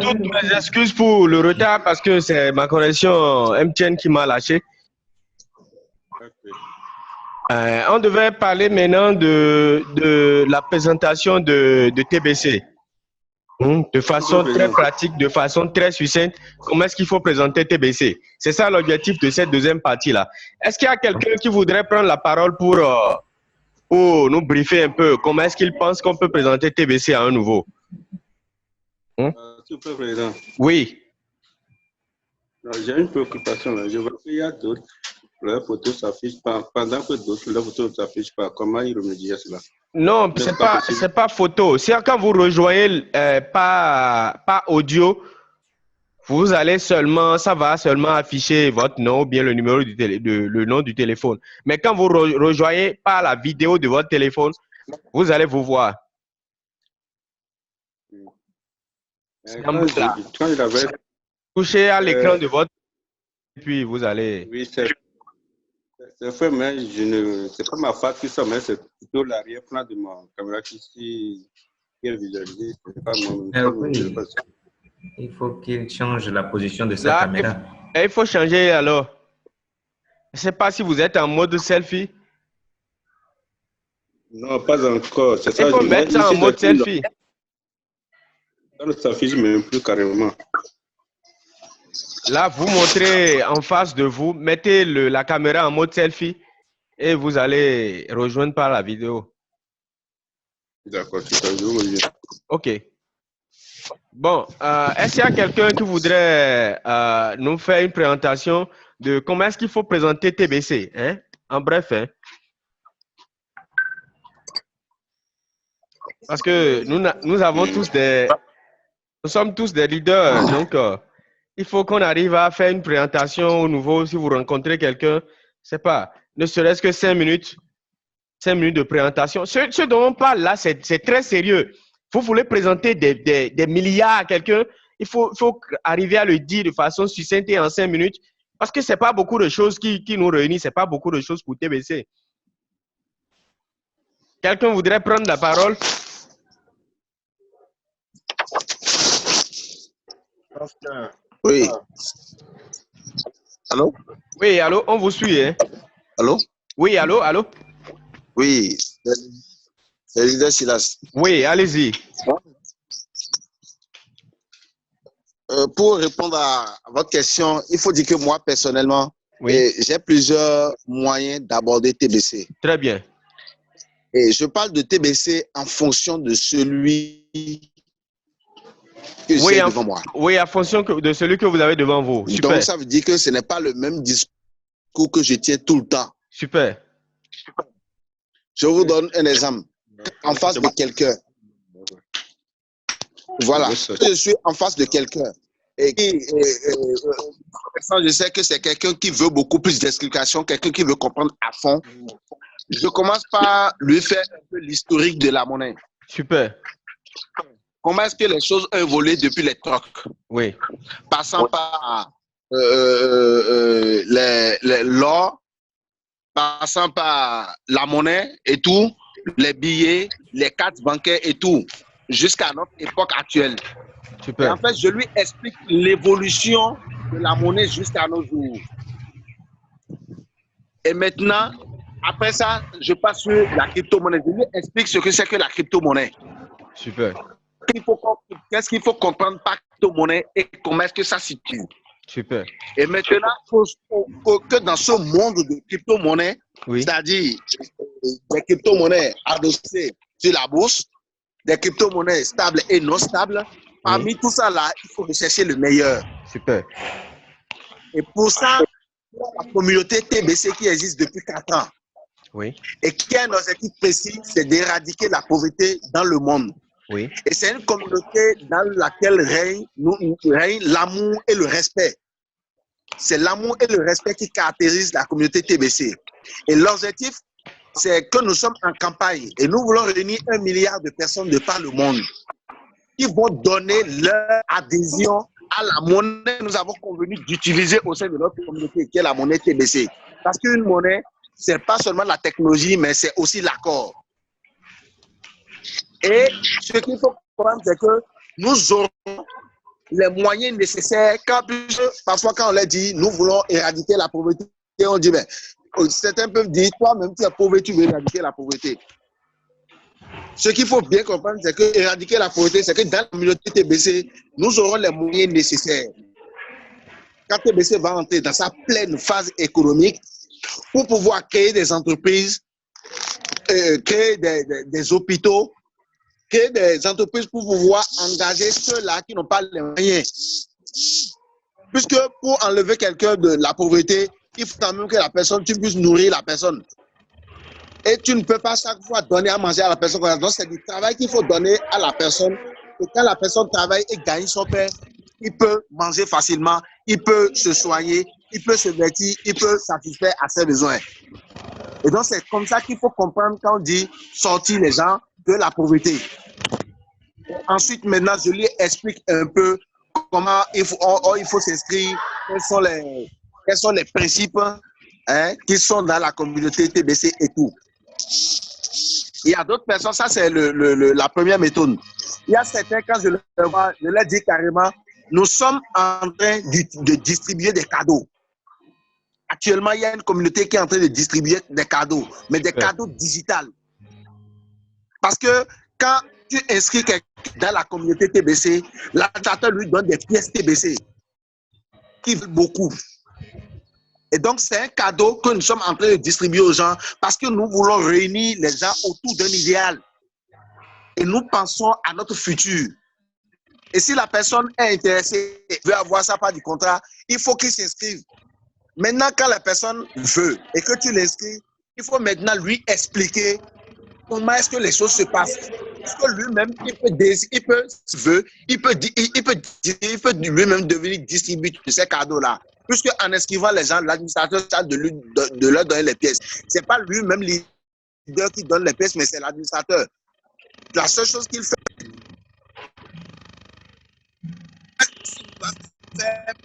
Toutes mes excuses pour le retard parce que c'est ma connexion MTN qui m'a lâché. On devait parler maintenant de la présentation de TBC. De façon très pratique, de façon très succincte, comment est-ce qu'il faut présenter TBC? C'est ça l'objectif de cette deuxième partie-là. Est-ce qu'il y a quelqu'un qui voudrait prendre la parole pour nous briefer un peu? Comment est-ce qu'il pense qu'on peut présenter TBC à un nouveau? S'il vous plaît, Président. Oui. J'ai une préoccupation là. Je vois qu'il y a d'autres, leurs photos s'affichent pas, pendant que d'autres, leurs photos ne s'affichent pas. Comment ils remédient cela? Non, c'est pas photo. C'est quand vous rejoignez pas audio, vous allez seulement, ça va seulement afficher votre nom ou bien le numéro le nom du téléphone. Mais quand vous rejoignez par la vidéo de votre téléphone, vous allez vous voir. Quand il avait... Touchez à l'écran de votre et puis vous allez... Oui, c'est fait, mais c'est pas ma face qui sort, mais c'est plutôt l'arrière-plan de ma caméra qui est visualisée. C'est pas mon... Il faut qu'il change la position de sa caméra. Il faut changer alors. Je ne sais pas si vous êtes en mode selfie. Non, pas encore. Il faut mettre ça en mode selfie. Ça ne s'affiche même plus carrément. Là, vous montrez en face de vous, mettez la caméra en mode selfie et vous allez rejoindre par la vidéo. D'accord, c'est ça. Je vous reviens. OK. Bon, est-ce qu'il y a quelqu'un qui voudrait nous faire une présentation de comment est-ce qu'il faut présenter TBC, hein? En bref, hein? Parce que nous avons tous nous sommes tous des leaders, donc il faut qu'on arrive à faire une présentation au nouveau. Si vous rencontrez quelqu'un, c'est pas, ne serait-ce que 5 minutes de présentation. Ce dont on parle là, c'est très sérieux. Vous voulez présenter des milliards à quelqu'un, il faut arriver à le dire de façon succincte et en 5 minutes, parce que c'est pas beaucoup de choses qui nous réunissent, c'est pas beaucoup de choses pour TBC. Quelqu'un voudrait prendre la parole? Oui. Allô? Oui, allô, on vous suit, hein? Allô? Oui, allô, allô? Oui, c'est leader Silas. Oui, allez-y. Pour répondre à votre question, il faut dire que moi, personnellement, oui, j'ai plusieurs moyens d'aborder TBC. Très bien. Et je parle de TBC en fonction de celui que j'ai devant moi. Oui, en fonction de celui que vous avez devant vous. Super. Donc, ça veut dire que ce n'est pas le même discours que je tiens tout le temps. Super. Je vous donne un exemple. En face de quelqu'un. Voilà. Je suis en face de quelqu'un. Et je sais que c'est quelqu'un qui veut beaucoup plus d'explications, quelqu'un qui veut comprendre à fond. Je commence par lui faire un peu l'historique de la monnaie. Super. Comment est-ce que les choses ont évolué depuis les trocs? Oui. Passant par l'or, passant par la monnaie et tout, les billets, les cartes bancaires et tout, jusqu'à notre époque actuelle. Super. Et en fait, je lui explique l'évolution de la monnaie jusqu'à nos jours. Et maintenant, après ça, je passe sur la crypto-monnaie. Je lui explique ce que c'est que la crypto-monnaie. Super. Qu'est-ce qu'il faut comprendre par crypto-monnaie et comment est-ce que ça se situe. Super. Et maintenant, il faut que dans ce monde de crypto-monnaie, oui, c'est-à-dire des crypto-monnaies adossées sur la bourse, des crypto-monnaies stables et non stables, parmi tout ça là, il faut rechercher le meilleur. Super. Et pour ça, la communauté TBC qui existe depuis 4 ans, oui, et qui a un objectif précis, c'est d'éradiquer la pauvreté dans le monde. Oui. Et c'est une communauté dans laquelle règne l'amour et le respect. C'est l'amour et le respect qui caractérisent la communauté TBC. Et l'objectif, c'est que nous sommes en campagne et nous voulons réunir 1 milliard de personnes de par le monde qui vont donner leur adhésion à la monnaie que nous avons convenu d'utiliser au sein de notre communauté, qui est la monnaie TBC. Parce qu'une monnaie, ce n'est pas seulement la technologie, mais c'est aussi l'accord. Et ce qu'il faut comprendre, c'est que nous aurons les moyens nécessaires. Parfois, quand on leur dit, nous voulons éradiquer la pauvreté, on dit, mais certains peuvent dire, toi-même, tu es pauvre, tu veux éradiquer la pauvreté. Ce qu'il faut bien comprendre, c'est que éradiquer la pauvreté, c'est que dans la communauté TBC, nous aurons les moyens nécessaires. Quand TBC va entrer dans sa pleine phase économique, pour pouvoir créer des entreprises, créer des hôpitaux, créer des entreprises pour pouvoir engager ceux-là qui n'ont pas les moyens. Puisque pour enlever quelqu'un de la pauvreté, il faut quand même que la personne, tu puisses nourrir la personne. Et tu ne peux pas chaque fois donner à manger à la personne. Donc, c'est du travail qu'il faut donner à la personne. Et quand la personne travaille et gagne son pain, il peut manger facilement, il peut se soigner, il peut se vêtir, il peut satisfaire à ses besoins. Et donc, c'est comme ça qu'il faut comprendre quand on dit sortir les gens de la pauvreté. Ensuite, maintenant, je lui explique un peu comment il faut s'inscrire, quels sont les principes qui sont dans la communauté TBC et tout. Il y a d'autres personnes, ça c'est la première méthode. Il y a certains, quand je leur dis carrément, nous sommes en train de distribuer des cadeaux. Actuellement, il y a une communauté qui est en train de distribuer des cadeaux, mais des cadeaux digitaux. Parce que quand tu inscris quelqu'un dans la communauté TBC, l'administrateur lui donne des pièces TBC qui valent beaucoup. Et donc, c'est un cadeau que nous sommes en train de distribuer aux gens parce que nous voulons réunir les gens autour d'un idéal. Et nous pensons à notre futur. Et si la personne est intéressée et veut avoir ça par du contrat, il faut qu'il s'inscrive. Maintenant, quand la personne veut et que tu l'inscris, il faut maintenant lui expliquer comment est-ce que les choses se passent. Parce que lui-même, il peut lui-même devenir distributeur de ces cadeaux-là. Puisque en inscrivant les gens, l'administrateur a de leur donner les pièces. Ce n'est pas lui-même leader qui donne les pièces, mais c'est l'administrateur. La seule chose qu'il fait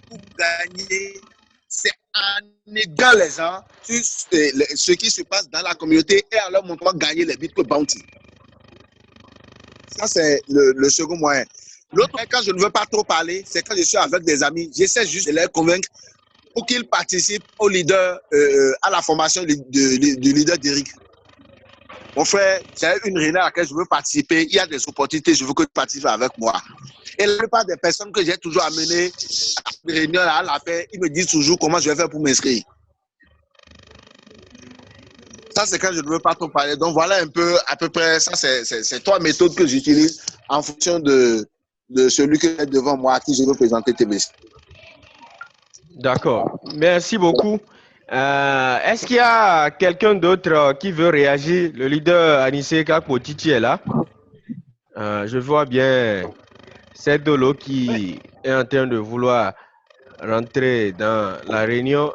pour gagner, c'est en aidant les gens sur ce qui se passe dans la communauté et en leur montrant gagner les Bitcoin Bounty. Ça, c'est le second moyen. L'autre, quand je ne veux pas trop parler, c'est quand je suis avec des amis, j'essaie juste de les convaincre pour qu'ils participent au leader, à la formation du leader d'Eric. Mon frère, c'est une réunion à laquelle je veux participer. Il y a des opportunités, je veux que tu participes avec moi. Et la plupart des personnes que j'ai toujours amenées à la réunion, à la paix, ils me disent toujours comment je vais faire pour m'inscrire. Ça, c'est quand je ne veux pas trop parler. Donc, voilà un peu, à peu près, ça, c'est 3 méthodes que j'utilise en fonction de celui qui est devant moi, à qui je veux présenter TBC. D'accord. Merci beaucoup. Est-ce qu'il y a quelqu'un d'autre qui veut réagir? Le leader Anissé Kakpotiti est là. Je vois bien cette Dolo qui est en train de vouloir rentrer dans la réunion.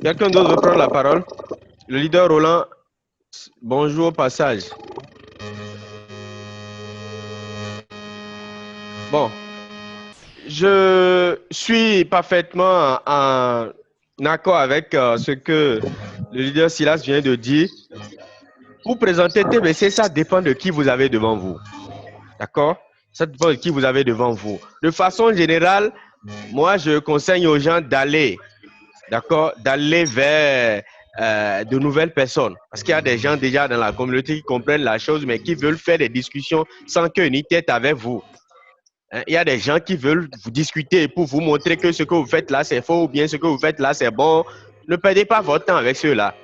Quelqu'un d'autre veut prendre la parole? Le leader Roland, bonjour au passage. Bon. Je suis parfaitement en accord avec ce que le leader Silas vient de dire. Pour présenter TBC, ça dépend de qui vous avez devant vous. D'accord? Ça dépend de qui vous avez devant vous. De façon générale, moi, je conseille aux gens d'aller, d'accord, d'aller vers de nouvelles personnes. Parce qu'il y a des gens déjà dans la communauté qui comprennent la chose, mais qui veulent faire des discussions sans queue ni tête avec vous. Il y a des gens qui veulent vous discuter pour vous montrer que ce que vous faites là, c'est faux ou bien ce que vous faites là, c'est bon. Ne perdez pas votre temps avec ceux-là.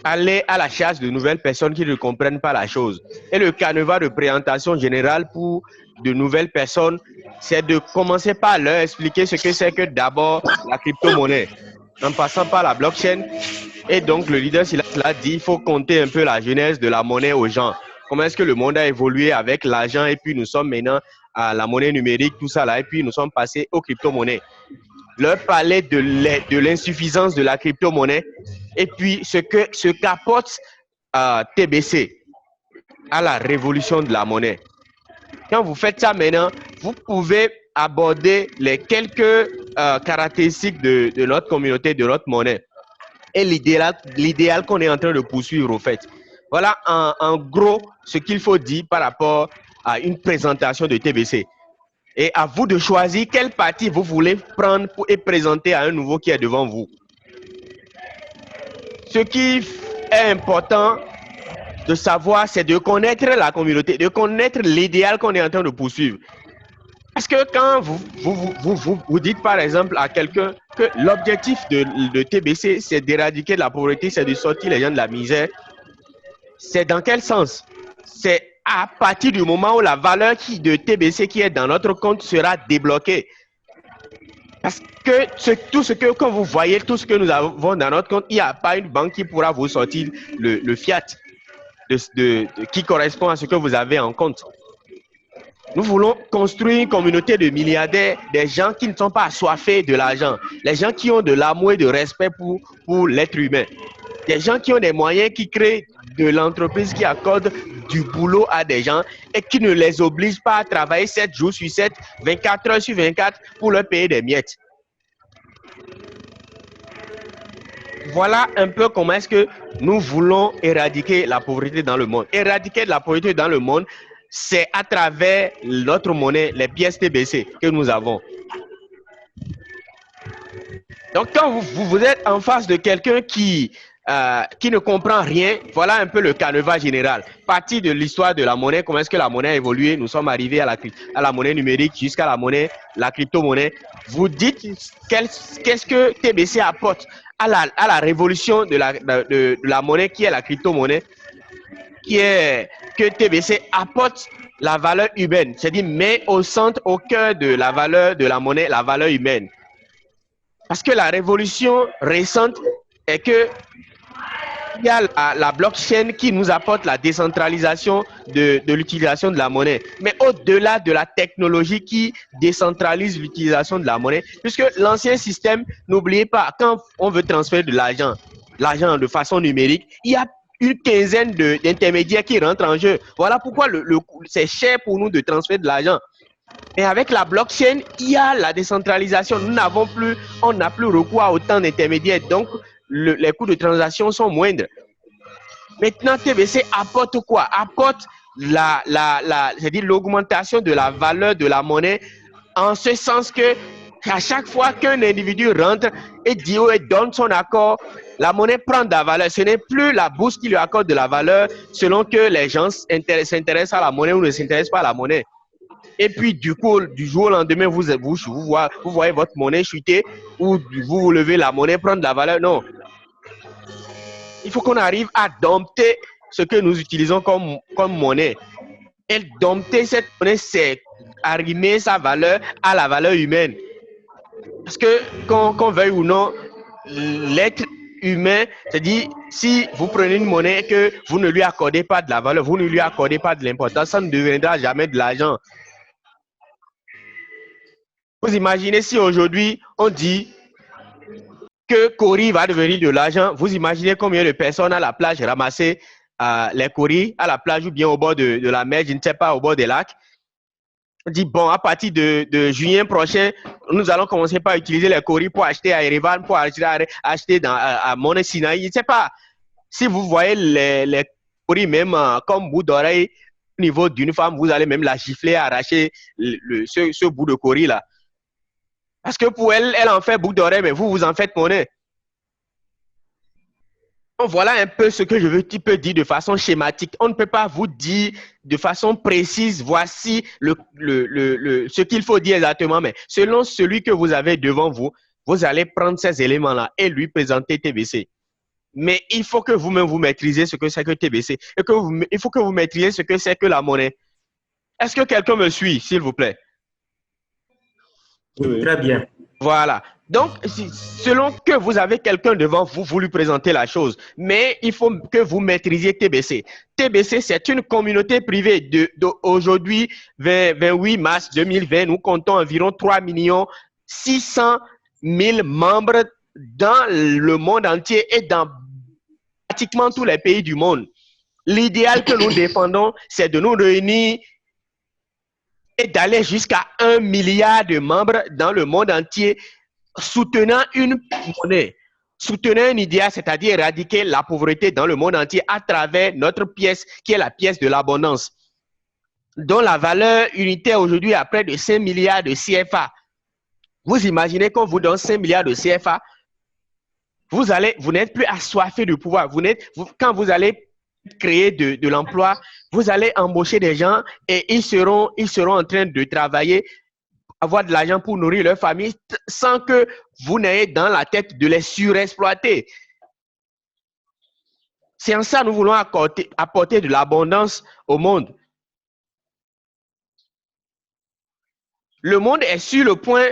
Allez à la chasse de nouvelles personnes qui ne comprennent pas la chose. Et le canevas de présentation générale pour de nouvelles personnes, c'est de commencer par leur expliquer ce que c'est que d'abord la crypto-monnaie, en passant par la blockchain. Et donc, le leader Silas l'a dit, il faut compter un peu la genèse de la monnaie aux gens. Comment est-ce que le monde a évolué avec l'argent et puis nous sommes maintenant à la monnaie numérique, tout ça là, et puis nous sommes passés aux crypto-monnaies. Leur parler de l'insuffisance de la crypto-monnaie et puis ce qu'apporte TBC à la révolution de la monnaie. Quand vous faites ça maintenant, vous pouvez aborder les quelques caractéristiques de notre communauté, de notre monnaie et l'idéal qu'on est en train de poursuivre au fait. Voilà en gros ce qu'il faut dire par rapport à une présentation de TBC. Et à vous de choisir quelle partie vous voulez prendre et présenter à un nouveau qui est devant vous. Ce qui est important de savoir, c'est de connaître la communauté, de connaître l'idéal qu'on est en train de poursuivre. Parce que quand vous dites par exemple à quelqu'un que l'objectif de TBC, c'est d'éradiquer la pauvreté, c'est de sortir les gens de la misère, c'est dans quel sens? C'est à partir du moment où la valeur de TBC qui est dans notre compte sera débloquée. Parce que tout ce que, quand vous voyez, tout ce que nous avons dans notre compte, il n'y a pas une banque qui pourra vous sortir le fiat qui correspond à ce que vous avez en compte. Nous voulons construire une communauté de milliardaires, des gens qui ne sont pas assoiffés de l'argent, les gens qui ont de l'amour et de respect pour l'être humain, des gens qui ont des moyens, qui créent de l'entreprise, qui accordent du boulot à des gens et qui ne les obligent pas à travailler 7 jours sur 7, 24 heures sur 24 pour leur payer des miettes. Voilà un peu comment est-ce que nous voulons éradiquer la pauvreté dans le monde. Éradiquer la pauvreté dans le monde, c'est à travers notre monnaie, les pièces TBC que nous avons. Donc, quand vous êtes en face de quelqu'un qui ne comprend rien, voilà un peu le canevas général. Partie de l'histoire de la monnaie, comment est-ce que la monnaie a évolué, nous sommes arrivés à la monnaie numérique jusqu'à la crypto-monnaie. Vous dites qu'est-ce que TBC apporte à la révolution de la monnaie qui est la crypto-monnaie, qui est que TBC apporte la valeur humaine, c'est-à-dire met au centre, au cœur de la valeur de la monnaie, la valeur humaine. Parce que la révolution récente est que il y a la blockchain qui nous apporte la décentralisation de l'utilisation de la monnaie. Mais au-delà de la technologie qui décentralise l'utilisation de la monnaie, puisque l'ancien système, n'oubliez pas, quand on veut transférer de l'argent de façon numérique, il y a une quinzaine d'intermédiaires qui rentrent en jeu. Voilà pourquoi c'est cher pour nous de transférer de l'argent. Et avec la blockchain, il y a la décentralisation. On n'a plus recours à autant d'intermédiaires. Donc, les coûts de transaction sont moindres. Maintenant, TBC apporte quoi? Apporte c'est-à-dire l'augmentation de la valeur de la monnaie, en ce sens que à chaque fois qu'un individu rentre et dit et donne son accord, la monnaie prend de la valeur. Ce n'est plus la bourse qui lui accorde de la valeur selon que les gens s'intéressent à la monnaie ou ne s'intéressent pas à la monnaie. Et puis, du coup, du jour au lendemain, vous voyez votre monnaie chuter ou vous levez la monnaie, prendre de la valeur. Non. Il faut qu'on arrive à dompter ce que nous utilisons comme monnaie. Et dompter cette monnaie, c'est arrimer sa valeur à la valeur humaine. Parce que, qu'on veuille ou non, l'être humain, c'est-à-dire, si vous prenez une monnaie et que vous ne lui accordez pas de la valeur, vous ne lui accordez pas de l'importance, ça ne deviendra jamais de l'argent. Vous imaginez si aujourd'hui, on dit que Cori va devenir de l'argent, vous imaginez combien de personnes à la plage ramasser les Coris à la plage ou bien au bord de la mer, je ne sais pas, au bord des lacs. On dit, bon, à partir de juillet prochain, nous allons commencer par utiliser les Coris pour acheter à Erevan, pour acheter à Mont Sinaï. Je ne sais pas si vous voyez les Coris même comme bout d'oreille au niveau d'une femme, vous allez même la gifler, arracher ce bout de Cori là. Parce que pour elle, elle en fait bout d'oreille, mais vous en faites monnaie. Donc, voilà un peu ce que je veux dire de façon schématique. On ne peut pas vous dire de façon précise, voici ce qu'il faut dire exactement, mais selon celui que vous avez devant vous, vous allez prendre ces éléments-là et lui présenter TBC. Mais il faut que vous-même vous maîtrisez ce que c'est que TBC. Et il faut que vous maîtrisiez ce que c'est que la monnaie. Est-ce que quelqu'un me suit, s'il vous plaît? Oui, très bien. Voilà. Donc, selon que vous avez quelqu'un devant vous, vous lui présentez la chose. Mais il faut que vous maîtrisiez TBC. TBC, c'est une communauté privée. Aujourd'hui, 28 mars 2020, nous comptons environ 3 600 000 membres dans le monde entier et dans pratiquement tous les pays du monde. L'idéal que nous défendons, c'est de nous réunir et d'aller jusqu'à 1 milliard de membres dans le monde entier, soutenant une monnaie, soutenant un idéal, c'est-à-dire éradiquer la pauvreté dans le monde entier à travers notre pièce, qui est la pièce de l'abondance. dont la valeur unitaire aujourd'hui est à près de 5 milliards de CFA. Vous imaginez qu'on vous donne 5 milliards de CFA, vous n'êtes plus assoiffé de pouvoir. Quand vous allez créer de l'emploi, vous allez embaucher des gens et ils seront en train de travailler, avoir de l'argent pour nourrir leur famille sans que vous n'ayez dans la tête de les surexploiter. C'est en ça que nous voulons apporter de l'abondance au monde. Le monde est sur le point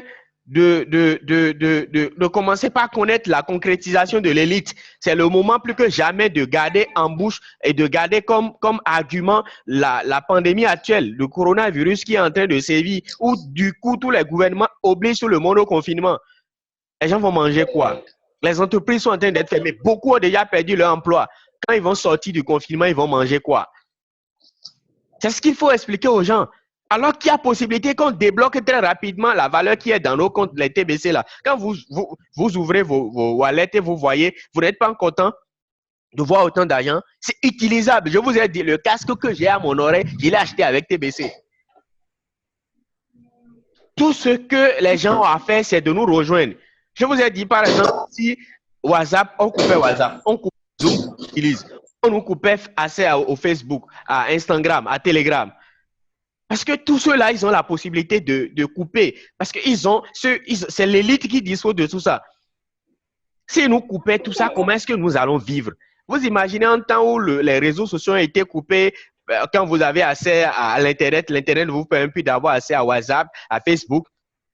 de commencer par connaître la concrétisation de l'élite. C'est le moment plus que jamais de garder en bouche et de garder comme argument la pandémie actuelle, le coronavirus qui est en train de sévir, où du coup tous les gouvernements obligent tout le monde au confinement. Les gens vont manger quoi? Les entreprises sont en train d'être fermées. Beaucoup ont déjà perdu leur emploi. Quand ils vont sortir du confinement, ils vont manger quoi? C'est ce qu'il faut expliquer aux gens. Alors qu'il y a possibilité qu'on débloque très rapidement la valeur qui est dans nos comptes, les TBC là. Quand vous ouvrez vos wallets et vous voyez, vous n'êtes pas content de voir autant d'argent. C'est utilisable. Je vous ai dit, le casque que j'ai à mon oreille, je l'ai acheté avec TBC. Tout ce que les gens ont à faire, c'est de nous rejoindre. Je vous ai dit, par exemple, si WhatsApp, on coupait WhatsApp, on coupe Zoom, on utilise. On nous coupait accès au Facebook, à Instagram, à Telegram. Parce que tous ceux-là, ils ont la possibilité de couper. Parce que c'est l'élite qui dispose de tout ça. Si nous coupions tout ça, comment est-ce que nous allons vivre? Vous imaginez un temps où les réseaux sociaux ont été coupés, quand vous avez accès à l'Internet, l'Internet ne vous permet plus d'avoir accès à WhatsApp, à Facebook,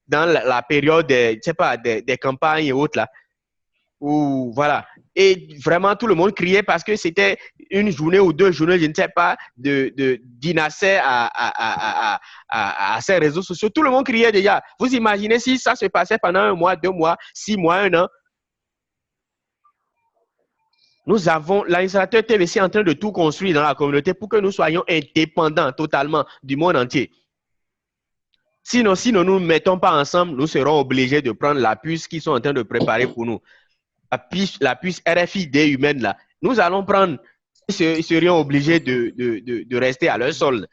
dans la période des campagnes et autres là. Ou voilà. Et vraiment, tout le monde criait parce que c'était une journée ou 2 journées, je ne sais pas, d'inaccès à ces réseaux sociaux. Tout le monde criait déjà. Vous imaginez si ça se passait pendant 1 mois, 2 mois, 6 mois, 1 an? Nous avons l'administrateur TBC en train de tout construire dans la communauté pour que nous soyons indépendants totalement du monde entier. Sinon, si nous ne nous mettons pas ensemble, nous serons obligés de prendre la puce qu'ils sont en train de préparer pour nous. La puce RFID humaine là, nous allons prendre, ils serions obligés de rester à leur solde.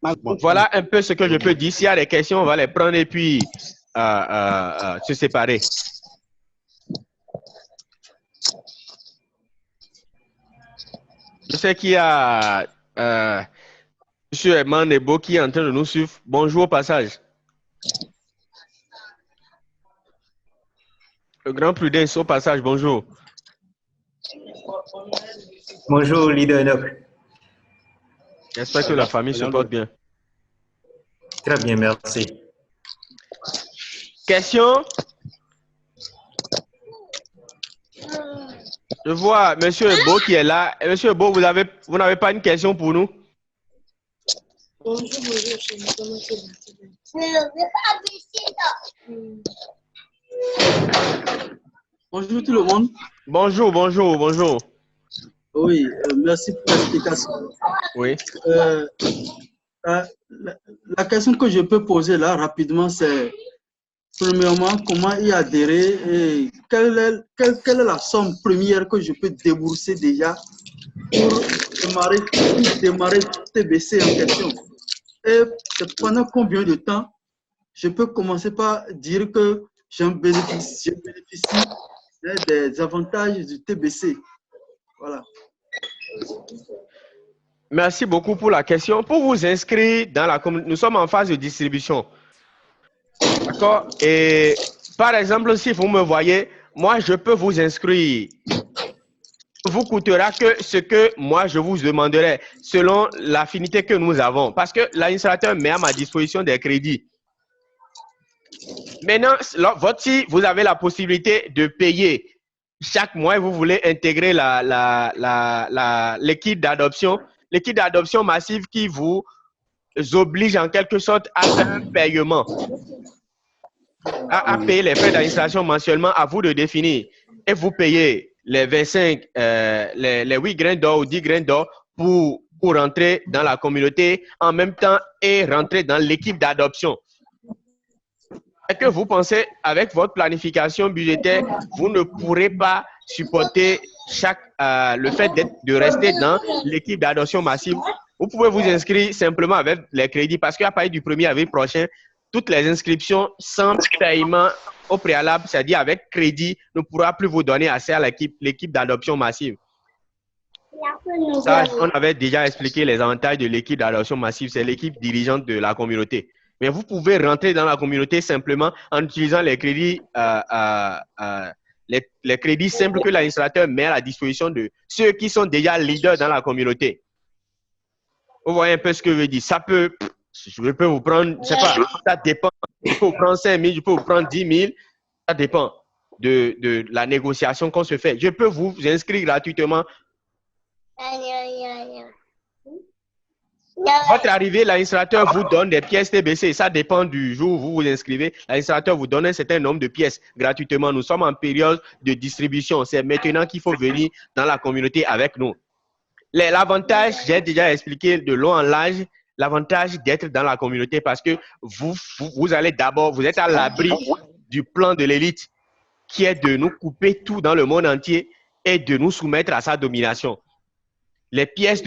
Bon, voilà un peu ce que je peux dire. S'il y a des questions, on va les prendre et puis se séparer. Je sais qu'il y a M. Edmond Nebo qui est en train de nous suivre. Bonjour au passage. Le grand Prudence au passage, bonjour. Bonjour, leader Enoch. J'espère que la famille se porte bien. Très bien, merci. Question? Je vois M. Beau qui est là. M. Beau, vous n'avez pas une question pour nous? Bonjour, bonjour tout le monde. Bonjour, bonjour, bonjour. Oui, merci pour l'explication. Oui. La question que je peux poser là rapidement, c'est premièrement, comment y adhérer et quelle est la somme première que je peux débourser déjà pour démarrer TBC en question? Et pendant combien de temps je peux commencer par dire que je bénéficie des avantages du TBC? Voilà. Merci beaucoup pour la question. Pour vous inscrire dans la communauté, nous sommes en phase de distribution. D'accord? Et par exemple, si vous me voyez, moi, je peux vous inscrire. Vous coûtera que ce que moi, je vous demanderai selon l'affinité que nous avons. Parce que l'administrateur met à ma disposition des crédits. Maintenant, si vous avez la possibilité de payer chaque mois et vous voulez intégrer l'équipe d'adoption massive qui vous oblige en quelque sorte à faire un paiement, à payer les frais d'administration mensuellement, à vous de définir. Et vous payez les 25, les 8 grains d'or ou 10 grains d'or pour rentrer dans la communauté en même temps et rentrer dans l'équipe d'adoption. Est-ce que vous pensez, avec votre planification budgétaire, vous ne pourrez pas supporter le fait de rester dans l'équipe d'adoption massive Vous pouvez vous inscrire simplement avec les crédits parce qu'à partir du 1er avril prochain, toutes les inscriptions sans paiement au préalable, c'est-à-dire avec crédit, ne pourra plus vous donner accès à l'équipe d'adoption massive. Ça, on avait déjà expliqué les avantages de l'équipe d'adoption massive. C'est l'équipe dirigeante de la communauté. Mais vous pouvez rentrer dans la communauté simplement en utilisant les crédits, les crédits simples que l'administrateur met à la disposition de ceux qui sont déjà leaders dans la communauté. Vous voyez un peu ce que je veux dire. Ça peut, je peux vous prendre, je sais pas, ça dépend. Je peux vous prendre 5 000, je peux vous prendre 10 000. Ça dépend de la négociation qu'on se fait. Je peux vous inscrire gratuitement. Votre arrivée, l'administrateur vous donne des pièces TBC. Ça dépend du jour où vous vous inscrivez. L'administrateur vous donne un certain nombre de pièces gratuitement. Nous sommes en période de distribution. C'est maintenant qu'il faut venir dans la communauté avec nous. L'avantage, j'ai déjà expliqué de long en large, l'avantage d'être dans la communauté parce que vous allez d'abord, vous êtes à l'abri du plan de l'élite qui est de nous couper tout dans le monde entier et de nous soumettre à sa domination. Les pièces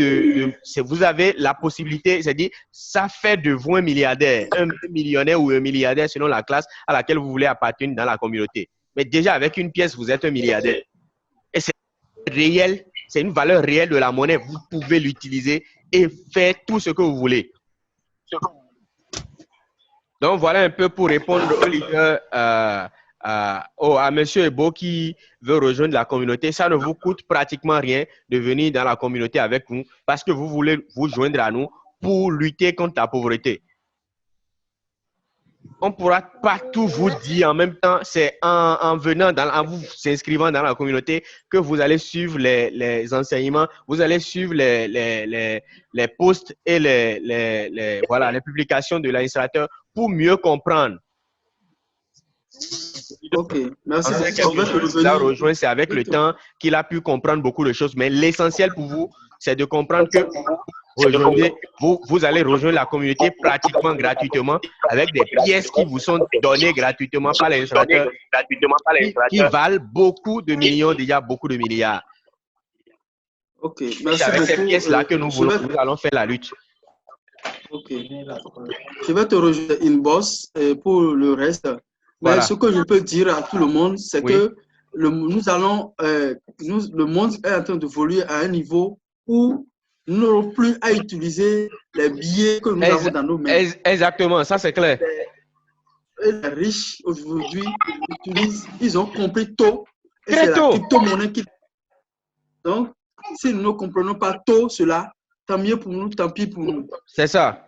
vous avez la possibilité, c'est-à-dire, ça fait de vous un milliardaire, un millionnaire ou un milliardaire selon la classe à laquelle vous voulez appartenir dans la communauté. Mais déjà, avec une pièce, vous êtes un milliardaire. Et c'est réel, c'est une valeur réelle de la monnaie. Vous pouvez l'utiliser et faire tout ce que vous voulez. Donc, voilà un peu pour répondre au leader, à M. Ebo qui veut rejoindre la communauté. Ça ne vous coûte pratiquement rien de venir dans la communauté avec nous parce que vous voulez vous joindre à nous pour lutter contre la pauvreté. On ne pourra pas tout vous dire en même temps. C'est en vous s'inscrivant dans la communauté que vous allez suivre les enseignements, vous allez suivre les posts et voilà, les publications de l'administrateur pour mieux comprendre. Ok, merci. C'est avec le temps qu'il a pu comprendre beaucoup de choses. Mais l'essentiel pour vous, c'est de comprendre que vous allez rejoindre la communauté pratiquement gratuitement avec des pièces qui vous sont données gratuitement par l'administrateur qui valent beaucoup de millions, déjà beaucoup de milliards. Ok, merci. C'est avec ces pièces-là que nous allons faire la lutte. Ok, je vais te rejoindre inbox pour le reste. Mais Voilà. ce que je peux dire à tout le monde, c'est que le monde est en train d'évoluer à un niveau où nous n'aurons plus à utiliser les billets que nous avons dans nos mains. Exactement, ça c'est clair. Les riches aujourd'hui ils ont compris tôt. Et c'est la crypto-monnaie qui... Donc, si nous ne comprenons pas tôt cela, tant mieux pour nous, tant pis pour nous. C'est ça.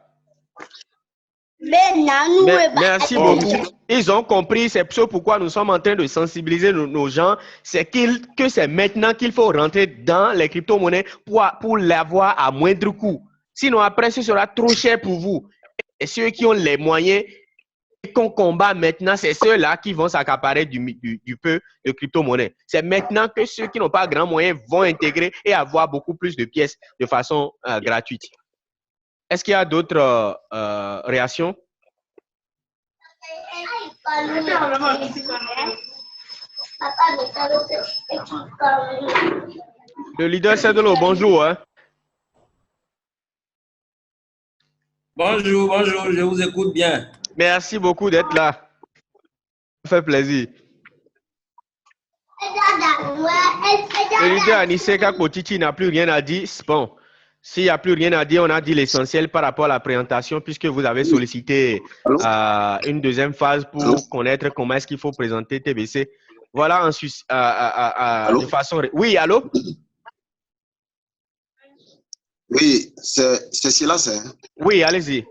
Merci beaucoup. Ils ont compris, c'est ce pourquoi nous sommes en train de sensibiliser nos gens. C'est que c'est maintenant qu'il faut rentrer dans les crypto-monnaies pour l'avoir à moindre coût. Sinon, après, ce sera trop cher pour vous. Et ceux qui ont les moyens et qu'on combat maintenant, c'est ceux-là qui vont s'accaparer du peu de crypto-monnaies. C'est maintenant que ceux qui n'ont pas grand moyen vont intégrer et avoir beaucoup plus de pièces de façon gratuite. Est-ce qu'il y a d'autres réactions? Le leader, c'est de l'eau. Bonjour. Hein? Bonjour, je vous écoute bien. Merci beaucoup d'être là. Ça fait plaisir. Le leader Aniseka Kotichi n'a plus rien à dire. Bon. S'il n'y a plus rien à dire, on a dit l'essentiel par rapport à la présentation puisque vous avez sollicité une deuxième phase pour connaître comment est-ce qu'il faut présenter TBC. Voilà ensuite de façon... Oui, allô? Oui, c'est Silas. Oui, allez-y.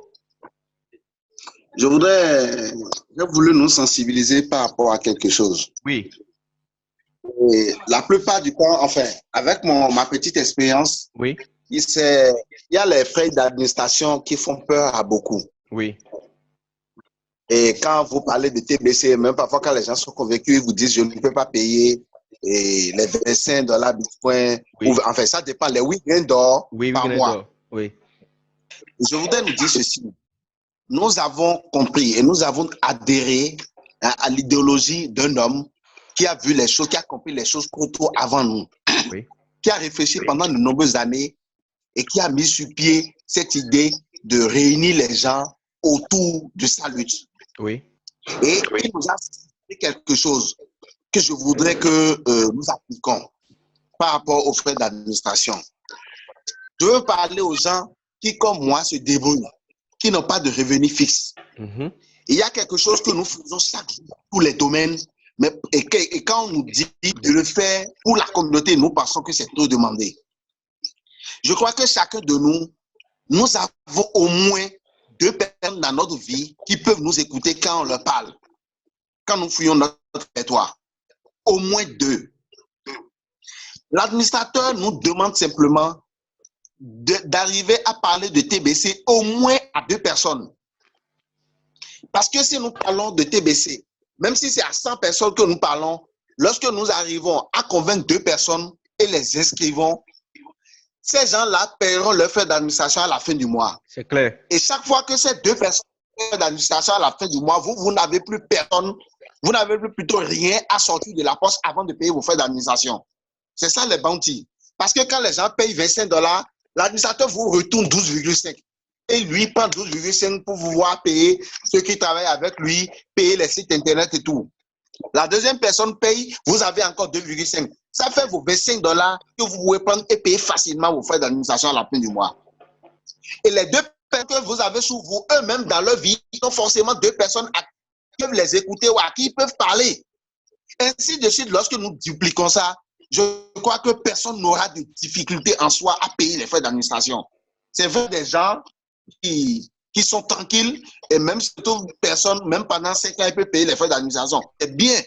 J'ai voulu nous sensibiliser par rapport à quelque chose. Oui. Et la plupart du temps, enfin, avec ma petite expérience, oui. Il y a les frais d'administration qui font peur à beaucoup. Oui. Et quand vous parlez de TBC, même parfois quand les gens sont convaincus, ils vous disent je ne peux pas payer et les $25 Bitcoin. Oui. Enfin, ça dépend, les 8 grains d'or par mois. Oui. Je voudrais nous dire ceci. Nous avons compris et nous avons adhéré à l'idéologie d'un homme qui a vu les choses, qui a compris les choses trop avant nous. Oui. Qui a réfléchi pendant de nombreuses années et qui a mis sur pied cette idée de réunir les gens autour de sa lutte. Oui. Et il nous a fait quelque chose que je voudrais que nous appliquions par rapport aux frais d'administration. Je veux parler aux gens qui, comme moi, se débrouillent, qui n'ont pas de revenus fixes. Il y a quelque chose que nous faisons chaque jour pour les domaines, et quand on nous dit de le faire pour la communauté, nous pensons que c'est trop demandé. Je crois que chacun de nous avons au moins 2 personnes dans notre vie qui peuvent nous écouter quand on leur parle, quand nous fouillons notre territoire. Au moins 2. L'administrateur nous demande simplement d'arriver à parler de TBC au moins à 2 personnes. Parce que si nous parlons de TBC, même si c'est à 100 personnes que nous parlons, lorsque nous arrivons à convaincre 2 personnes et les inscrivons, ces gens-là paieront leurs frais d'administration à la fin du mois. C'est clair. Et chaque fois que ces 2 personnes paient leurs frais d'administration à la fin du mois, vous n'avez plus personne, vous n'avez plus plutôt rien à sortir de la poche avant de payer vos frais d'administration. C'est ça les bounties. Parce que quand les gens payent $25, l'administrateur vous retourne 12,5. Et lui prend 12,5 pour pouvoir payer ceux qui travaillent avec lui, payer les sites internet et tout. La deuxième personne paye, vous avez encore 2,5. Ça fait vos $25 que vous pouvez prendre et payer facilement vos frais d'administration à la fin du mois. Et les 2 personnes que vous avez sous vous, eux-mêmes dans leur vie, ils ont forcément 2 personnes qui peuvent les écouter ou à qui ils peuvent parler. Ainsi de suite, lorsque nous dupliquons ça, je crois que personne n'aura de difficulté en soi à payer les frais d'administration. C'est vrai des gens qui sont tranquilles et même surtout personne, même pendant 5 ans, ils peuvent payer les frais d'administration. C'est bien.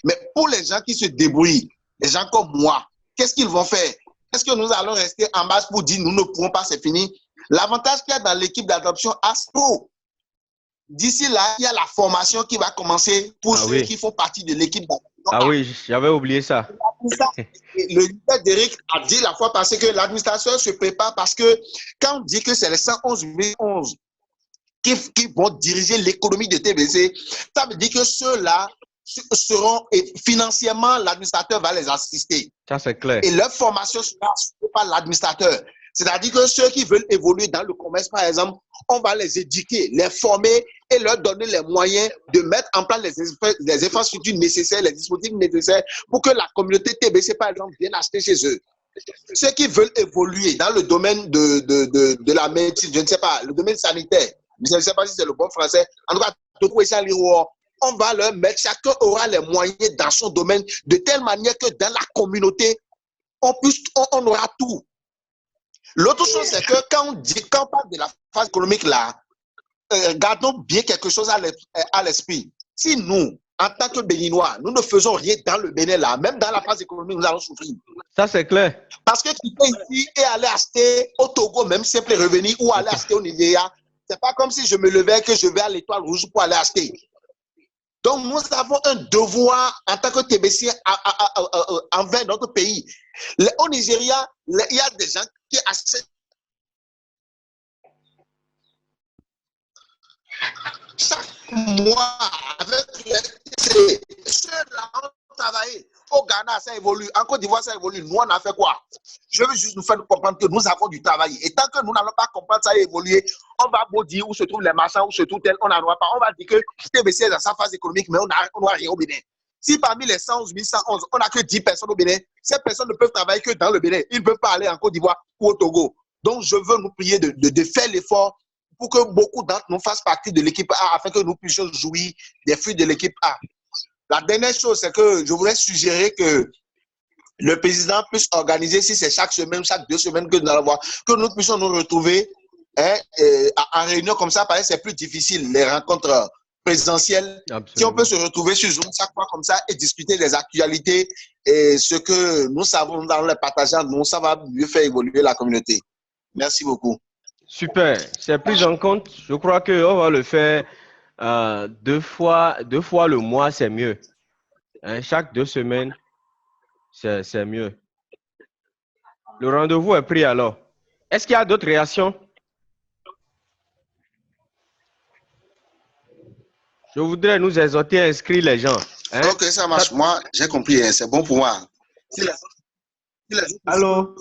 Mais pour les gens qui se débrouillent, les gens comme moi, qu'est-ce qu'ils vont faire? Est-ce que nous allons rester en base pour dire nous ne pouvons pas, c'est fini? L'avantage qu'il y a dans l'équipe d'adoption ASPRO, d'ici là, il y a la formation qui va commencer pour ceux qui font partie de l'équipe d'adoption. Ah oui, j'avais oublié ça. Le leader d'Eric a dit la fois passée que l'administration se prépare parce que quand on dit que c'est les 111 qui vont diriger l'économie de TBC, ça veut dire que ceux-là seront, et financièrement, l'administrateur va les assister. Ça, c'est clair. Et leur formation sera assurée par l'administrateur. C'est-à-dire que ceux qui veulent évoluer dans le commerce, par exemple, on va les éduquer, les former et leur donner les moyens de mettre en place les infrastructures nécessaires, les dispositifs nécessaires pour que la communauté TBC, par exemple, vienne acheter chez eux. Ceux qui veulent évoluer dans le domaine de la médecine, je ne sais pas, le domaine sanitaire, je ne sais pas si c'est le bon français, en tout cas, on va leur mettre, chacun aura les moyens dans son domaine, de telle manière que dans la communauté, on aura tout. L'autre chose, c'est que quand on parle de la phase économique là, gardons bien quelque chose à l'esprit. Si nous, en tant que Béninois, nous ne faisons rien dans le Bénin là, même dans la phase économique, nous allons souffrir. Ça, c'est clair. Parce que quitter ici et aller acheter au Togo, même simple revenu, ou aller acheter au Nigeria, c'est pas comme si je me levais que je vais à l'Étoile Rouge pour aller acheter. Donc, nous avons un devoir en tant que TBC envers notre pays. Au Nigeria, il y a des gens qui achètent chaque mois avec ceux-là ont travaillé. Au Ghana, ça évolue. En Côte d'Ivoire, ça évolue. Nous, on a fait quoi? Je veux juste nous faire comprendre que nous avons du travail. Et tant que nous n'allons pas comprendre ça et évoluer, on va vous dire où se trouvent les marchands, où se trouve tel, on n'en aura pas. On va dire que TBC est dans sa phase économique, mais on n'a rien au Bénin. Si parmi les 111 111, on n'a que 10 personnes au Bénin, ces personnes ne peuvent travailler que dans le Bénin. Ils ne peuvent pas aller en Côte d'Ivoire ou au Togo. Donc, je veux nous prier de faire l'effort pour que beaucoup d'entre nous fassent partie de l'équipe A afin que nous puissions jouir des fruits de l'équipe A. La dernière chose, c'est que je voudrais suggérer que le président puisse organiser, si c'est chaque semaine, chaque 2 semaines que nous allons voir, que nous puissions nous retrouver en réunion comme ça, parce que c'est plus difficile, les rencontres présidentielles. Absolument. Si on peut se retrouver sur Zoom chaque fois comme ça et discuter des actualités et ce que nous savons, nous allons les partager entre nous, ça va mieux faire évoluer la communauté. Merci beaucoup. Super, c'est pris en compte. Je crois qu'on va le faire 2 fois le mois, c'est mieux. Hein, chaque 2 semaines, c'est mieux. Le rendez-vous est pris alors. Est-ce qu'il y a d'autres réactions? Je voudrais nous exhorter à inscrire les gens. Hein? Ok, ça marche. Moi, j'ai compris. Hein, c'est bon pour moi. Allô?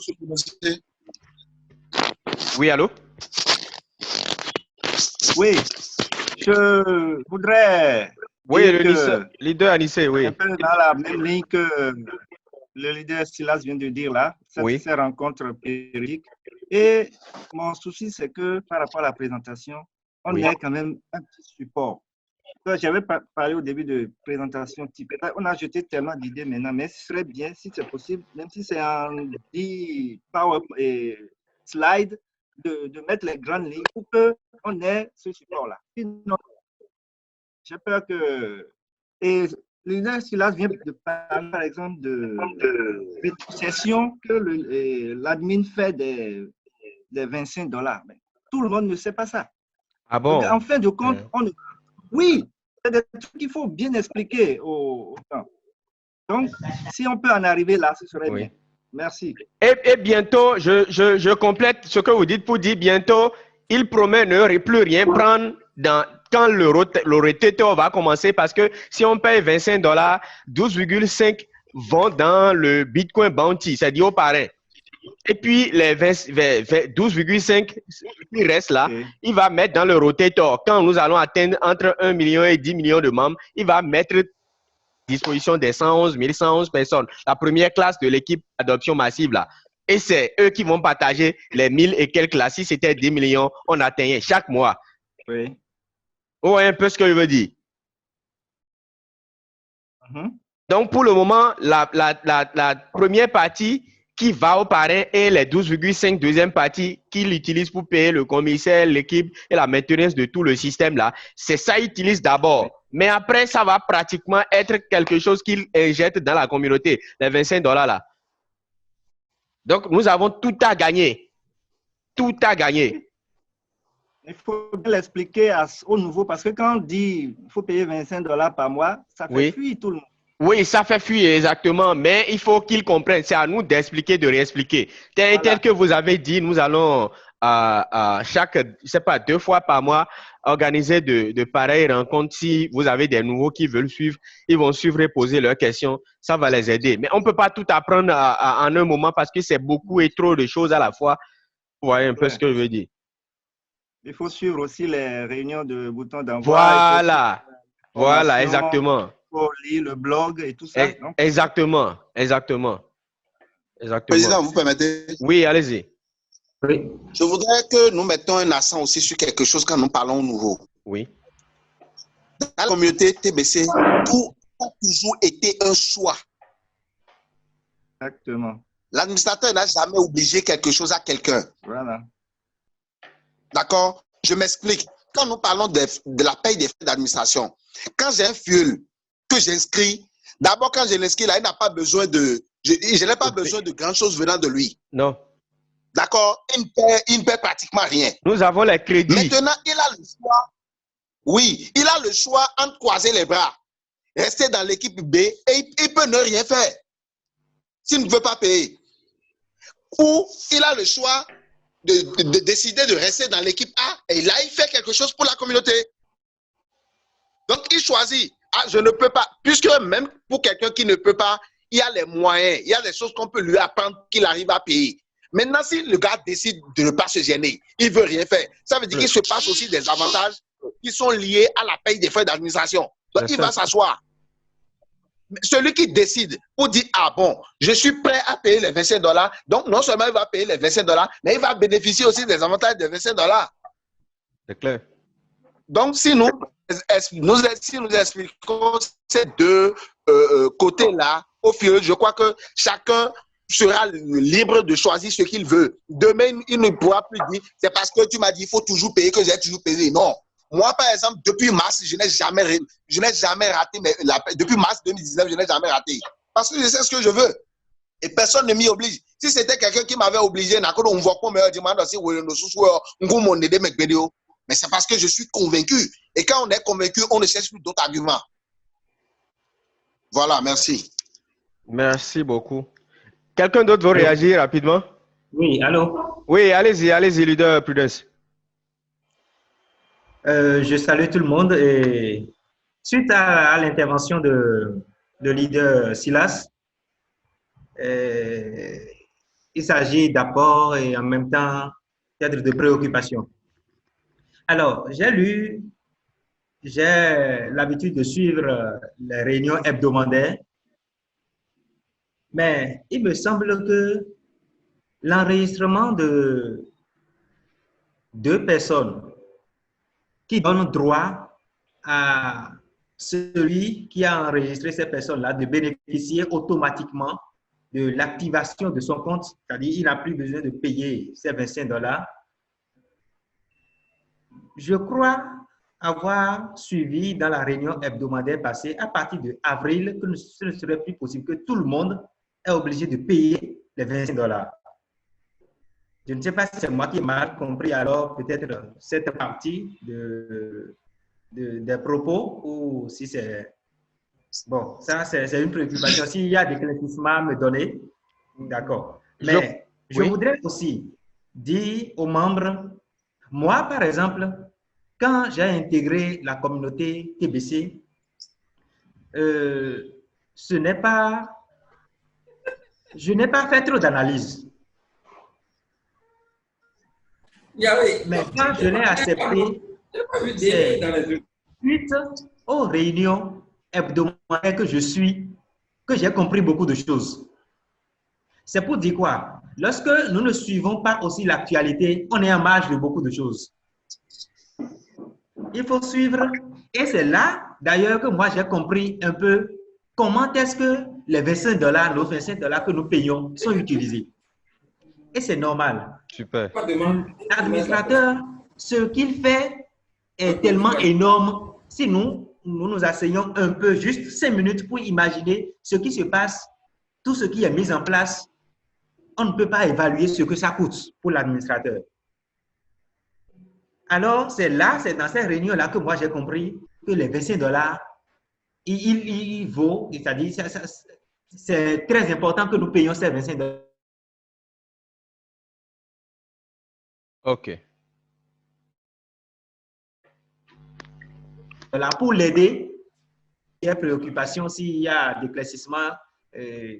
Oui, allô? Oui, je voudrais Oui, dire que leader Anissé, oui. un peu dans la même ligne que le leader Silas vient de dire là, Oui. ces rencontres périodiques. Et mon souci, c'est que par rapport à la présentation, on Oui. ait quand même un petit support. J'avais parlé au début de présentation type. On a jeté tellement d'idées maintenant, mais ce serait bien, si c'est possible, même si c'est en 10 power et slide, de mettre les grandes lignes pour qu'on ait ce support-là. Sinon, j'ai peur que... Et le leader Silas vient de parler, par exemple, de rétrocession que l'admin fait des $25. Mais tout le monde ne sait pas ça. Ah bon? En fin de compte, oui, c'est des trucs qu'il faut bien expliquer aux gens. Donc, si on peut en arriver là, ce serait bien. Merci. Et bientôt, je complète ce que vous dites pour dire bientôt, il promet ne plus rien prendre quand le rotateur va commencer parce que si on paye $25, 12,5 vont dans le Bitcoin Bounty, c'est-à-dire au parrain. Et puis, les 12,5 qui restent là, il va mettre dans le rotator. Quand nous allons atteindre entre 1 million et 10 millions de membres, il va mettre à disposition des 111 personnes. La première classe de l'équipe adoption massive là. Et c'est eux qui vont partager les 1000 et quelques classes. Si c'était 10 millions, on atteignait chaque mois. Oui. Vous voyez un peu ce que je veux dire? Donc, pour le moment, la première partie qui va au parrain et les 12,5 deuxième partie qu'il utilise pour payer le commissaire, l'équipe et la maintenance de tout le système là, c'est ça qu'il utilise d'abord. Mais après, ça va pratiquement être quelque chose qu'il injecte dans la communauté, les $25 là. Donc, nous avons tout à gagner. Tout à gagner. Il faut l'expliquer aux nouveaux parce que quand on dit qu'il faut payer $25 par mois, ça fait fuir tout le monde. Oui, ça fait fuir exactement, mais il faut qu'ils comprennent. C'est à nous d'expliquer, de réexpliquer. Tel que vous avez dit, nous allons chaque, je sais pas, 2 fois par mois organiser de pareilles rencontres. Si vous avez des nouveaux qui veulent suivre, ils vont suivre et poser leurs questions. Ça va les aider. Mais on ne peut pas tout apprendre en un moment parce que c'est beaucoup et trop de choses à la fois. Vous voyez un peu ce que je veux dire. Il faut suivre aussi les réunions de boutons d'envoi. Voilà, voilà, exactement. Pour lire le blog et tout ça. Donc, exactement. Président, vous permettez? Oui, allez-y. Oui. Je voudrais que nous mettons un accent aussi sur quelque chose quand nous parlons nouveau. Oui. Dans la communauté TBC, tout a toujours été un choix. Exactement. L'administrateur n'a jamais obligé quelque chose à quelqu'un. Voilà. D'accord? Je m'explique. Quand nous parlons de la paye des frais d'administration, quand j'ai un fuel que j'inscris, d'abord quand je l'inscris là, il n'a pas besoin de... Je n'ai pas besoin de grandes choses venant de lui. Non. D'accord? Il ne paie pratiquement rien. Nous avons les crédits. Maintenant, il a le choix. Oui, il a le choix entre croiser les bras, rester dans l'équipe B et il peut ne rien faire s'il ne veut pas payer. Ou il a le choix de décider de rester dans l'équipe A et là, il fait quelque chose pour la communauté. Donc, il choisit. Ah, je ne peux pas. Puisque même pour quelqu'un qui ne peut pas, il y a les moyens, il y a des choses qu'on peut lui apprendre qu'il arrive à payer. Maintenant, si le gars décide de ne pas se gêner, il ne veut rien faire, ça veut dire qu'il se passe aussi des avantages qui sont liés à la paye des frais d'administration. Donc, il va s'asseoir. Celui qui décide pour dire, ah bon, je suis prêt à payer les $25, donc non seulement il va payer les $25, mais il va bénéficier aussi des avantages des $25. C'est clair. Donc, si nous expliquons ces deux côtés-là, au fil, je crois que chacun sera libre de choisir ce qu'il veut. Demain, il ne pourra plus dire, c'est parce que tu m'as dit, il faut toujours payer que j'ai toujours payé. Non. Moi, par exemple, depuis mars, je n'ai jamais raté, depuis mars 2019, je n'ai jamais raté. Parce que je sais ce que je veux. Et personne ne m'y oblige. Si c'était quelqu'un qui m'avait obligé, mais c'est parce que je suis convaincu. Et quand on est convaincu, on ne cherche plus d'autres arguments. Voilà, merci. Merci beaucoup. Quelqu'un d'autre veut réagir rapidement? Oui, allô? Oui, allez-y, leader Prudence. Je salue tout le monde et suite à l'intervention de leader Silas, il s'agit d'abord et en même temps peut-être de préoccupation. Alors, j'ai l'habitude de suivre les réunions hebdomadaires, mais il me semble que l'enregistrement de 2 personnes qui donnent droit à celui qui a enregistré ces personnes-là de bénéficier automatiquement de l'activation de son compte, c'est-à-dire il n'a plus besoin de payer ces $25. Je crois avoir suivi dans la réunion hebdomadaire passée, à partir de avril, que ce ne serait plus possible que tout le monde est obligé de payer les $25. Je ne sais pas si c'est moi qui ai mal compris alors peut-être cette partie des propos ou si c'est... Bon, ça c'est une préoccupation. S'il y a des éclaircissements à me donner, d'accord. Mais je voudrais aussi dire aux membres, moi par exemple, quand j'ai intégré la communauté TBC, je n'ai pas fait trop d'analyse. Mais quand je l'ai accepté, c'est suite aux réunions hebdomadaires que je suis, que j'ai compris beaucoup de choses. C'est pour dire quoi? Lorsque nous ne suivons pas aussi l'actualité, on est en marge de beaucoup de choses. Il faut suivre, et c'est là d'ailleurs que moi j'ai compris un peu comment est-ce que les $25, nos $25 que nous payons sont utilisés. Et c'est normal. Super. L'administrateur, ce qu'il fait est tellement énorme. Si nous asseyons un peu, juste 5 minutes pour imaginer ce qui se passe, tout ce qui est mis en place, on ne peut pas évaluer ce que ça coûte pour l'administrateur. Alors, c'est dans ces réunions-là que moi j'ai compris que les $25, il vaut, c'est-à-dire, c'est très important que nous payions ces $25. OK. Là, pour l'aider, il y a préoccupation, s'il y a d'éclaircissement, je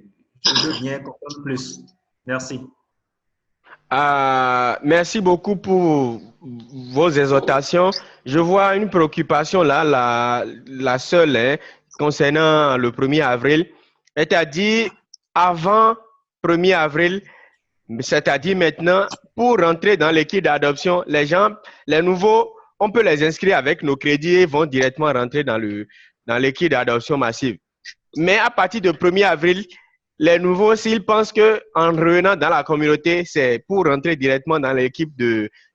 veux bien comprendre plus. Merci. Merci beaucoup pour vos exhortations. Je vois une préoccupation là, la seule, hein, concernant le 1er avril. C'est-à-dire, avant 1er avril, c'est-à-dire maintenant, pour rentrer dans l'équipe d'adoption, les nouveaux, on peut les inscrire avec nos crédits et vont directement rentrer dans l'équipe d'adoption massive. Mais à partir du 1er avril, les nouveaux, s'ils pensent qu'en revenant dans la communauté, c'est pour rentrer directement dans l'équipe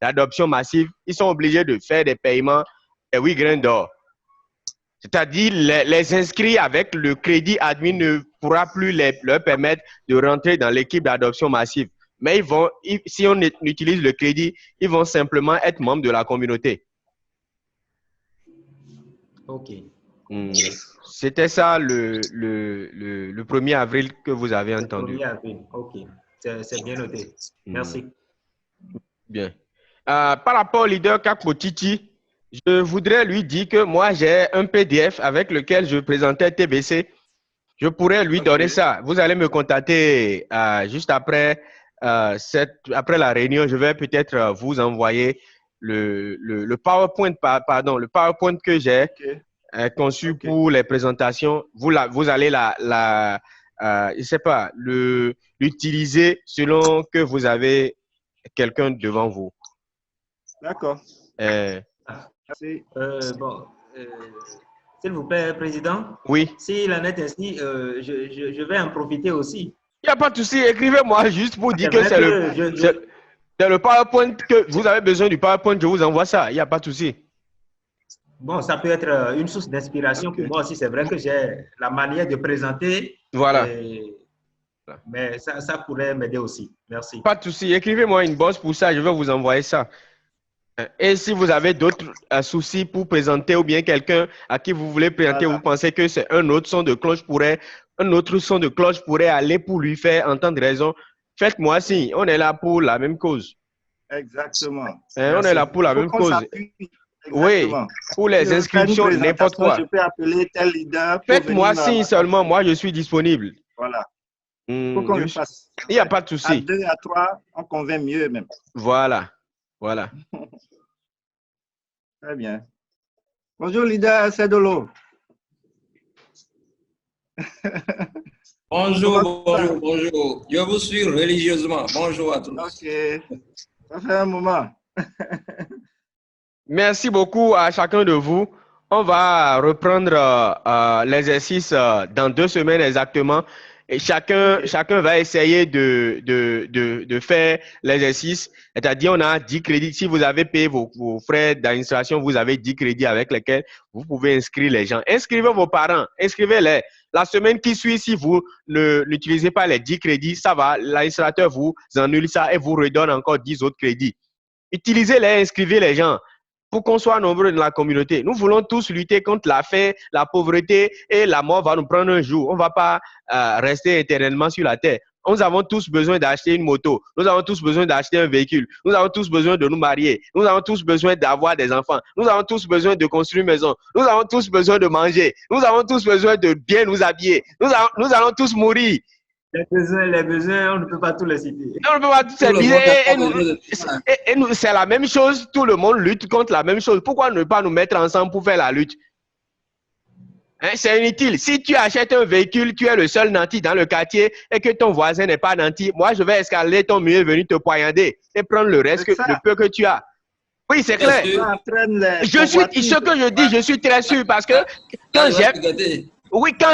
d'adoption massive, ils sont obligés de faire des paiements et 8 grains d'or. C'est-à-dire, les inscrits avec le crédit admin ne pourra plus leur permettre de rentrer dans l'équipe d'adoption massive. Mais si on utilise le crédit, ils vont simplement être membres de la communauté. OK. C'était ça le 1er avril que vous avez entendu. Le 1er avril, OK. C'est bien noté. Merci. Bien. Par rapport au leader Kakpotiti, je voudrais lui dire que moi, j'ai un PDF avec lequel je présentais TBC. Je pourrais lui donner ça. Vous allez me contacter juste après, après la réunion. Je vais peut-être vous envoyer le PowerPoint, le PowerPoint que j'ai conçu pour les présentations. Vous allez je sais pas, l'utiliser selon que vous avez quelqu'un devant vous. D'accord. Merci. S'il vous plaît, Président. Oui. S'il en est ainsi, je vais en profiter aussi. Il n'y a pas de souci. Écrivez-moi juste pour dire que c'est le PowerPoint que vous avez besoin du PowerPoint. Je vous envoie ça. Il n'y a pas de souci. Bon, ça peut être une source d'inspiration pour moi aussi. C'est vrai que j'ai la manière de présenter. Voilà. Mais ça pourrait m'aider aussi. Merci. Pas de souci. Écrivez-moi une bosse pour ça. Je vais vous envoyer ça. Et si vous avez d'autres soucis pour présenter ou bien quelqu'un à qui vous voulez présenter, vous pensez que c'est un autre son de cloche pourrait aller pour lui faire entendre raison, faites-moi signe. On est là pour la même cause. Exactement. On est là pour la même cause. Oui, pour les inscriptions, n'importe quoi. Je peux appeler tel leader. Faites-moi signe seulement, moi je suis disponible. Voilà. Faut qu'on le fasse. Il n'y a pas de souci. À 2, à 3, on convainc mieux même. Voilà. Voilà. Très bien. Bonjour, leader Sedolo. Bonjour, bonjour, bonjour. Je vous suis religieusement. Bonjour à tous. Ok. Ça fait un moment. Merci beaucoup à chacun de vous. On va reprendre l'exercice dans 2 semaines exactement. Et chacun va essayer de faire l'exercice. C'est-à-dire, on a 10 crédits. Si vous avez payé vos frais d'administration, vous avez 10 crédits avec lesquels vous pouvez inscrire les gens. Inscrivez vos parents, inscrivez-les. La semaine qui suit, si vous n'utilisez pas les 10 crédits, ça va. L'administrateur vous annule ça et vous redonne encore 10 autres crédits. Utilisez-les, inscrivez les gens pour qu'on soit nombreux dans la communauté. Nous voulons tous lutter contre la faim, la pauvreté et la mort va nous prendre un jour. On ne va pas rester éternellement sur la terre. Nous avons tous besoin d'acheter une moto. Nous avons tous besoin d'acheter un véhicule. Nous avons tous besoin de nous marier. Nous avons tous besoin d'avoir des enfants. Nous avons tous besoin de construire une maison. Nous avons tous besoin de manger. Nous avons tous besoin de bien nous habiller. Nous allons tous mourir. Les besoins, on ne peut pas tous les citer. On ne peut pas tous les c'est la même chose, tout le monde lutte contre la même chose. Pourquoi ne pas nous mettre ensemble pour faire la lutte? Hein, c'est inutile. Si tu achètes un véhicule, tu es le seul nanti dans le quartier et que ton voisin n'est pas nanti, moi je vais escalader ton mur et venir te poignarder et prendre le reste, le peu que tu as. Oui, c'est clair. Ce que je dis, je suis très sûr parce que quand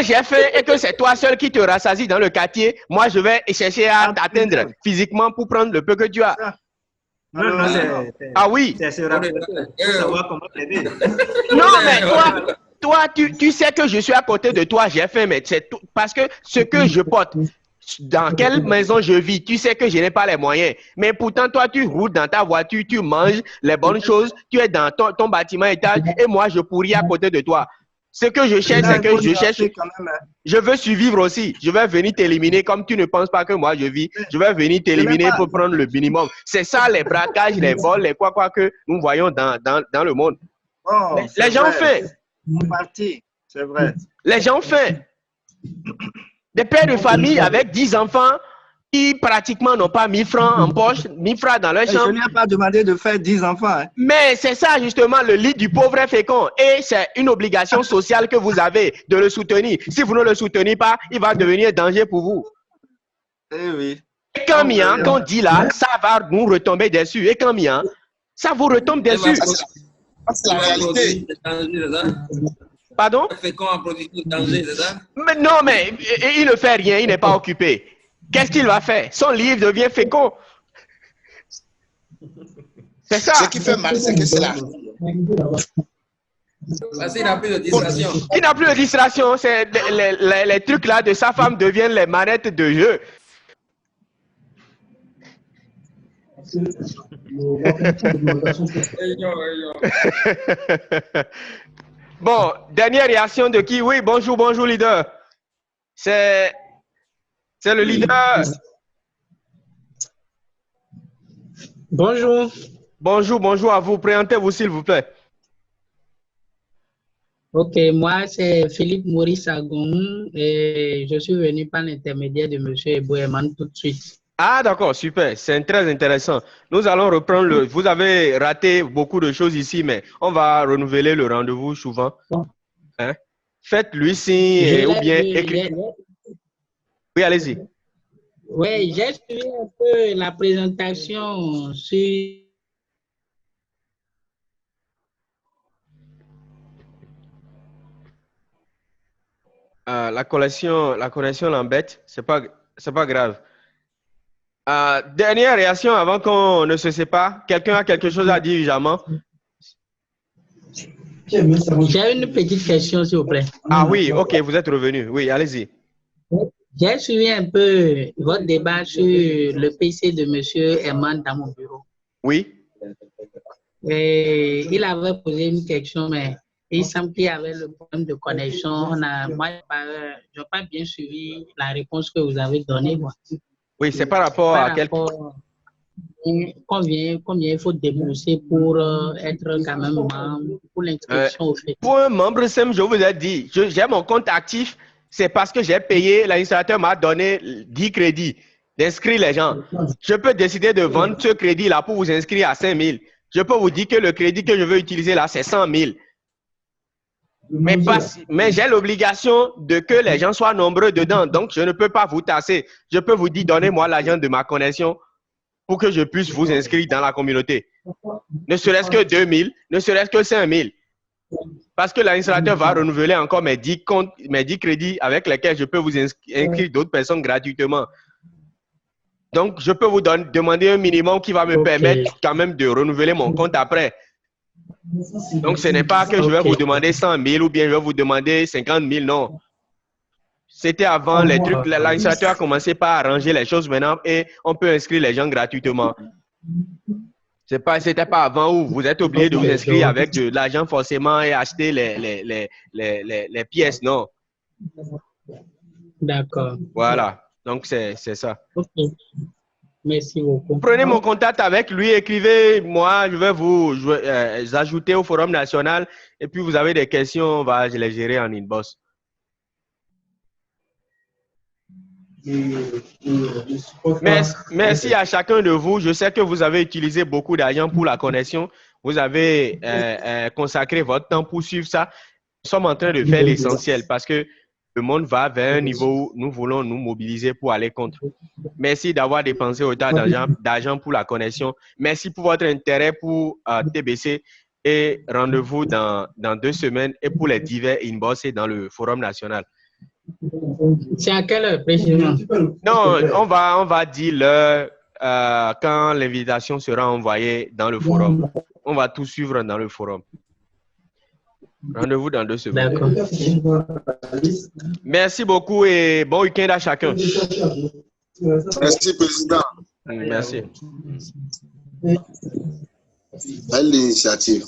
j'ai fait et que c'est toi seul qui te rassasie dans le quartier, moi je vais chercher à t'atteindre physiquement pour prendre le peu que tu as. Non, ah oui. C'est savoir comment t'aider. Non, mais toi, tu sais que je suis à côté de toi, j'ai faim, mais c'est tout, parce que ce que je porte, dans quelle maison je vis, tu sais que je n'ai pas les moyens. Mais pourtant, toi, tu roules dans ta voiture, tu manges les bonnes choses, tu es dans ton bâtiment étage et moi, je pourris à côté de toi. Ce que je cherche, c'est que je veux survivre aussi. Je vais venir t'éliminer comme tu ne penses pas que moi je vis. Je vais venir t'éliminer pour prendre le minimum. C'est ça les braquages, les vols, les quoi que nous voyons dans le monde. Oh, les gens font. C'est vrai. Les gens font. Des pères de famille avec 10 enfants qui pratiquement n'ont pas 1000 francs en poche, 1000 francs dans leur chambre. Je n'ai pas demandé de faire 10 enfants. Hein. Mais c'est ça justement le lit du pauvre est fécond. Et c'est une obligation sociale que vous avez de le soutenir. Si vous ne le soutenez pas, il va devenir danger pour vous. Eh oui. Et quand Mian, quand on dit là, ça va nous retomber dessus. Et quand Mian, ça vous retombe dessus. C'est la réalité. Pardon? Mais non, mais il ne fait rien, il n'est pas occupé. Qu'est-ce qu'il va faire? Son livre devient fécond. C'est ça. Ce qui fait mal, c'est que c'est là. Parce qu'il n'a plus de distraction. Il n'a plus de distraction. C'est les trucs là de sa femme deviennent les manettes de jeu. Bon, dernière réaction de qui? Oui, bonjour, leader. C'est le leader. Bonjour. Bonjour à vous. Présentez-vous, s'il vous plaît. Ok, moi, c'est Philippe Maurice Agon et je suis venu par l'intermédiaire de M. Eboueman tout de suite. Ah, d'accord, super. C'est très intéressant. Nous allons reprendre Vous avez raté beaucoup de choses ici, mais on va renouveler le rendez-vous souvent. Hein? Faites-lui signe ou bien écrivez. Oui, allez-y. Oui, j'ai suivi un peu la présentation sur... La connexion l'embête, c'est pas grave. Dernière réaction avant qu'on ne se sépare. Quelqu'un a quelque chose à dire, Jaman? J'ai une petite question, s'il vous plaît. Ah oui, ok, vous êtes revenu. Oui, allez-y. J'ai suivi un peu votre débat sur le PC de M. Herman dans mon bureau. Oui. Et il avait posé une question, mais il semble qu'il y avait le problème de connexion. Moi, je n'ai pas bien suivi la réponse que vous avez donnée. Moi. Oui, c'est par rapport à combien il faut débourser pour être quand même membre, pour l'inscription au fait. Pour un membre SEM, je vous ai dit, j'ai mon compte actif, c'est parce que j'ai payé, l'administrateur m'a donné 10 crédits. d'inscrire les gens. Je peux décider de vendre ce crédit-là pour vous inscrire à 5 000. Je peux vous dire que le crédit que je veux utiliser là, c'est 100 000. Mais j'ai l'obligation de que les gens soient nombreux dedans. Donc, je ne peux pas vous tasser. Je peux vous dire, donnez-moi l'argent de ma connexion pour que je puisse vous inscrire dans la communauté. Ne serait-ce que 2 000, ne serait-ce que 5 000. Parce que l'administrateur va renouveler encore mes 10 comptes, mes 10 crédits avec lesquels je peux vous inscrire d'autres personnes gratuitement. Donc, je peux vous demander un minimum qui va me permettre quand même de renouveler mon compte après. Donc, ce n'est pas que je vais vous demander 100 000 ou bien je vais vous demander 50 000, non. C'était avant les trucs. L'administrateur a commencé par arranger les choses maintenant et on peut inscrire les gens gratuitement. C'était pas avant où vous êtes obligé de vous inscrire avec de l'argent forcément et acheter les pièces, non. D'accord. Voilà. Donc, c'est ça. Ok. Merci beaucoup. Prenez mon contact avec lui, écrivez-moi, je vais vous ajouter au Forum national et puis vous avez des questions, je les gérer en inbox. Merci à chacun de vous. Je sais que vous avez utilisé beaucoup d'argent pour la connexion. Vous avez consacré votre temps pour suivre ça. Nous sommes en train de faire l'essentiel parce que le monde va vers un niveau où nous voulons nous mobiliser pour aller contre. Merci d'avoir dépensé autant d'argent pour la connexion. Merci pour votre intérêt pour TBC et rendez-vous dans 2 semaines et pour les divers inbox et dans le Forum national. C'est à quelle heure précisément? Non, on va dire l'heure quand l'invitation sera envoyée dans le forum. On va tout suivre dans le forum. Rendez-vous dans 2 semaines. D'accord. Merci beaucoup et bon week-end à chacun. Merci, Président. Merci. Belle initiative.